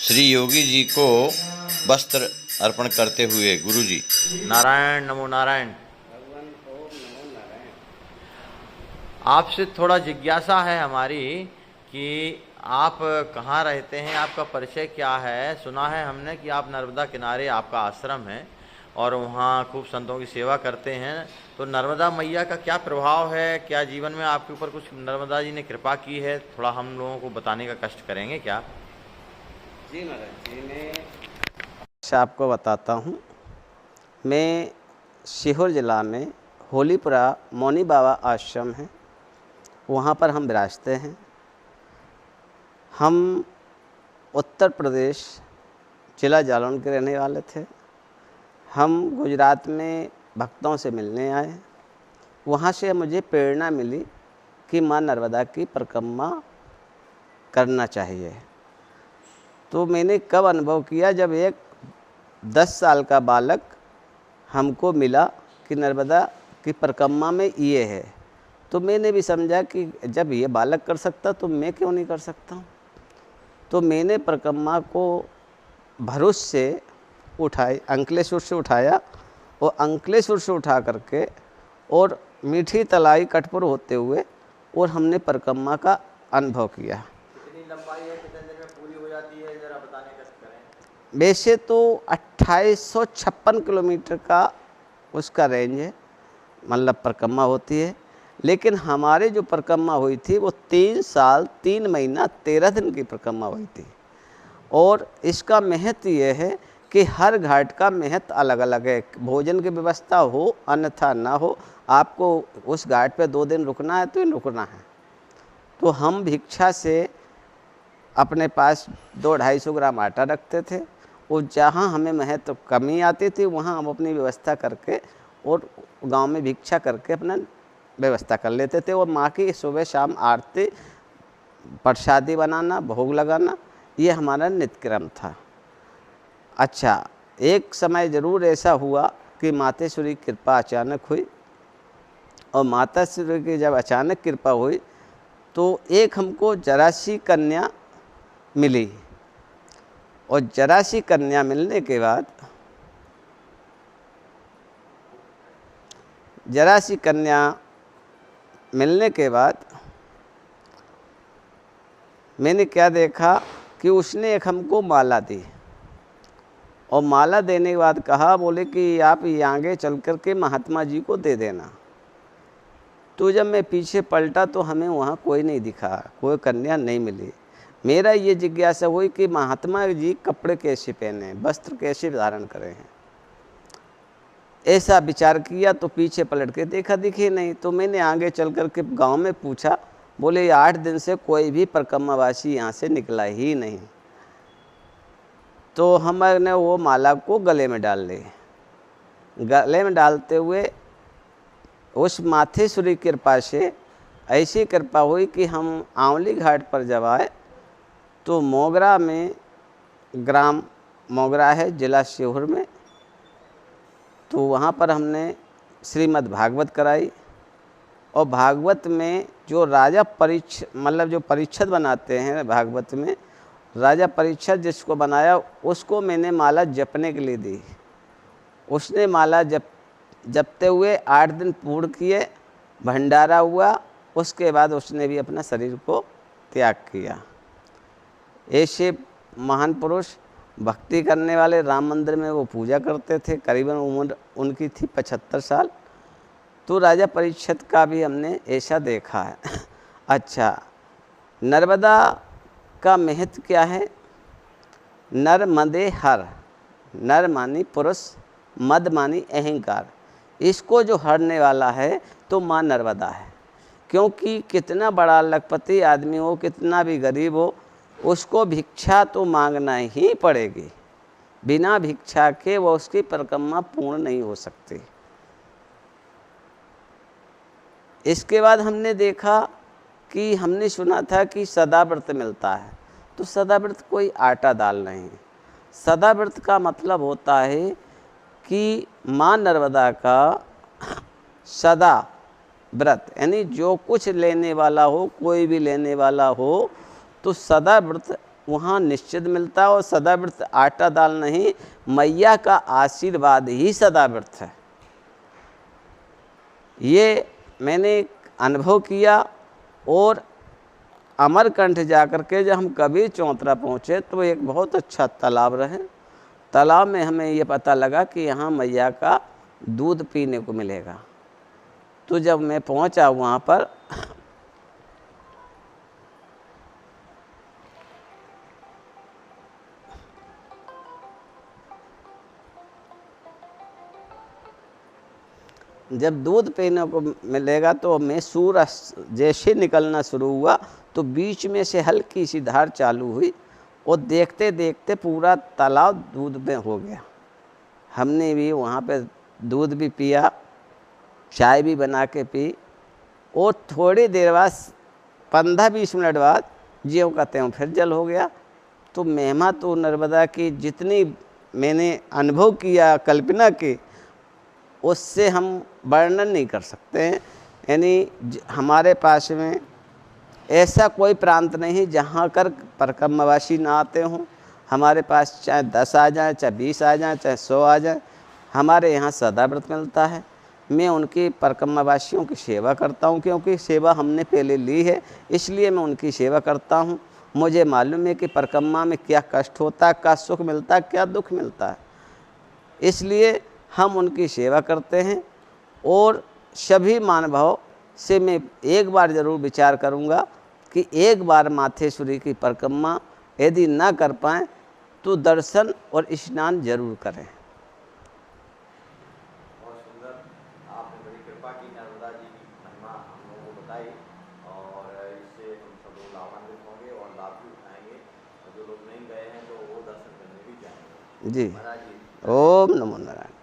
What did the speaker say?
श्री योगी जी को वस्त्र अर्पण करते हुए गुरु जी। नारायण नमो नारायण। आपसे थोड़ा जिज्ञासा है हमारी कि आप कहाँ रहते हैं, आपका परिचय क्या है। सुना है हमने कि आप नर्मदा किनारे आपका आश्रम है और वहाँ खूब संतों की सेवा करते हैं। तो नर्मदा मैया का क्या प्रभाव है, क्या जीवन में आपके ऊपर कुछ नर्मदा जी ने कृपा की है, थोड़ा हम लोगों को बताने का कष्ट करेंगे क्या? जी महाराज जी, मैं आपको बताता हूँ। मैं सीहोर ज़िला में होलीपुरा मौनी बाबा आश्रम है, वहाँ पर हम विराजते हैं। हम उत्तर प्रदेश जिला जालौन के रहने वाले थे। हम गुजरात में भक्तों से मिलने आए। वहाँ से मुझे प्रेरणा मिली कि माँ नर्मदा की परिक्रमा करना चाहिए। तो मैंने कब अनुभव किया, जब एक 10 साल का बालक हमको मिला कि नर्मदा की परिक्रमा में ये है। तो मैंने भी समझा कि जब ये बालक कर सकता तो मैं क्यों नहीं कर सकता हूँ। तो मैंने परिक्रमा को भरूच से उठाई, अंकलेश्वर से उठाया और अंकलेश्वर से उठा करके और मीठी तलाई कटपुर होते हुए और हमने परिक्रमा का अनुभव किया। कितनी लंबाई है, कितने दिन में पूरी हो जाती है, जरा बताने का करें। वैसे तो 2856 किलोमीटर का उसका रेंज है, मतलब परिक्रमा होती है। लेकिन हमारे जो परिक्रमा हुई थी वो 3 साल 3 महीना 13 दिन की परिक्रमा हुई थी। और इसका महत्व ये है कि हर घाट का महत्व अलग अलग है। भोजन की व्यवस्था हो अन्यथा ना हो, आपको उस घाट पे 2 दिन रुकना है तो रुकना है। तो हम भिक्षा से अपने पास 200-250 ग्राम आटा रखते थे और जहाँ हमें महत्व कमी आती थी वहाँ हम अपनी व्यवस्था करके और गांव में भिक्षा करके अपना व्यवस्था कर लेते थे। और माँ की सुबह शाम आरती, प्रसादी बनाना, भोग लगाना, ये हमारा नित्यक्रम था। अच्छा, एक समय ज़रूर ऐसा हुआ कि मातेश्वरी की कृपा अचानक हुई। और माताश्वरी की जब अचानक कृपा हुई तो एक हमको जरासी कन्या मिली। और जरासी कन्या मिलने के बाद मैंने क्या देखा कि उसने एक हमको माला दी। और माला देने के बाद कहा, बोले कि आप ये आगे चल कर के महात्मा जी को दे देना। तो जब मैं पीछे पलटा तो हमें वहाँ कोई नहीं दिखा, कोई कन्या नहीं मिली। मेरा ये जिज्ञासा हुई कि महात्मा जी कपड़े कैसे पहने, वस्त्र कैसे धारण करें हैं। ऐसा विचार किया तो पीछे पलट के देखा, दिखे नहीं। तो मैंने आगे चल कर के गाँव में पूछा, बोले 8 दिन से कोई भी परिक्रमावासी यहाँ से निकला ही नहीं। तो हमने वो माला को गले में डाल ली। गले में डालते हुए उस माथेश्वरी कृपा से ऐसी कृपा हुई कि हम आंवली घाट पर जब आए तो मोगरा में, ग्राम मोगरा है जिला सीहोर में, तो वहाँ पर हमने श्रीमद् भागवत कराई। और भागवत में जो राजा मतलब जो परीक्षित बनाते हैं भागवत में, राजा परीक्षित जिसको बनाया उसको मैंने माला जपने के लिए दी। उसने माला जपते हुए 8 दिन पूर्ण किए, भंडारा हुआ। उसके बाद उसने भी अपना शरीर को त्याग किया। ऐसे महान पुरुष भक्ति करने वाले राम मंदिर में वो पूजा करते थे। करीबन उम्र उनकी थी 75 साल। तो राजा परीक्षित का भी हमने ऐसा देखा है। अच्छा, नर्मदा का महत्व क्या है? नर मदे हर, नर मानी पुरुष, मद मानी अहंकार। इसको जो हरने वाला है तो माँ नर्मदा है। क्योंकि कितना बड़ा लखपति आदमी हो, कितना भी गरीब हो, उसको भिक्षा तो मांगना ही पड़ेगी। बिना भिक्षा के वो उसकी परिक्रमा पूर्ण नहीं हो सकती। इसके बाद हमने देखा कि हमने सुना था कि सदाव्रत मिलता है। तो सदाव्रत कोई आटा दाल नहीं। सदाव्रत का मतलब होता है कि माँ नर्मदा का सदा व्रत, यानी जो कुछ लेने वाला हो, कोई भी लेने वाला हो, तो सदा व्रत वहाँ निश्चित मिलता है। और सदाव्रत आटा दाल नहीं, मैया का आशीर्वाद ही सदाव्रत है। ये मैंने अनुभव किया। और अमरकंठ जाकर के जब हम कबीर चौतरा पहुँचे तो एक बहुत अच्छा तालाब रहे। तालाब में हमें ये पता लगा कि यहाँ मैया का दूध पीने को मिलेगा। तो जब मैं पहुँचा वहाँ पर जब दूध पीने को मिलेगा तो मैं सूरज जैसे निकलना शुरू हुआ तो बीच में से हल्की सी धार चालू हुई और देखते देखते पूरा तालाब दूध में हो गया। हमने भी वहाँ पे दूध भी पिया, चाय भी बना के पी। और थोड़ी देर बाद 15-20 मिनट बाद ज्यों का त्यों फिर जल हो गया। तो महिमा तो नर्मदा की जितनी मैंने अनुभव किया, कल्पना की, उससे हम वर्णन नहीं कर सकते हैं। यानी हमारे पास में ऐसा कोई प्रांत नहीं जहाँ कर परिक्रमावासी ना आते हों। हमारे पास चाहे 10 आ जाए, चाहे 20 आ जाए, चाहे 100 आ जाए, हमारे यहाँ सदाव्रत मिलता है। मैं उनकी परिक्रमावासियों की सेवा करता हूँ, क्योंकि सेवा हमने पहले ली है, इसलिए मैं उनकी सेवा करता हूँ। मुझे मालूम है कि परिक्रमा में क्या कष्ट होता है, क्या सुख मिलता है, क्या दुख मिलता है। इसलिए हम उनकी सेवा करते हैं। और सभी मानभाव से मैं एक बार ज़रूर विचार करूंगा कि एक बार माथेश्वरी की परिक्रमा यदि ना कर पाएँ तो दर्शन और स्नान जरूर करें। बहुत सुंदर, आपने बड़ी कृपा की, नर्मदा जी की महिमा हम लोगों को बताई और इससे हम सब लोग लाभान्वित होंगे और लाभ भी उठाएंगे। और जो लोग नहीं गए हैं तो वो दर्शन करने भी जाएंगे। जी, महाराज जी, ओम नमो नारायण।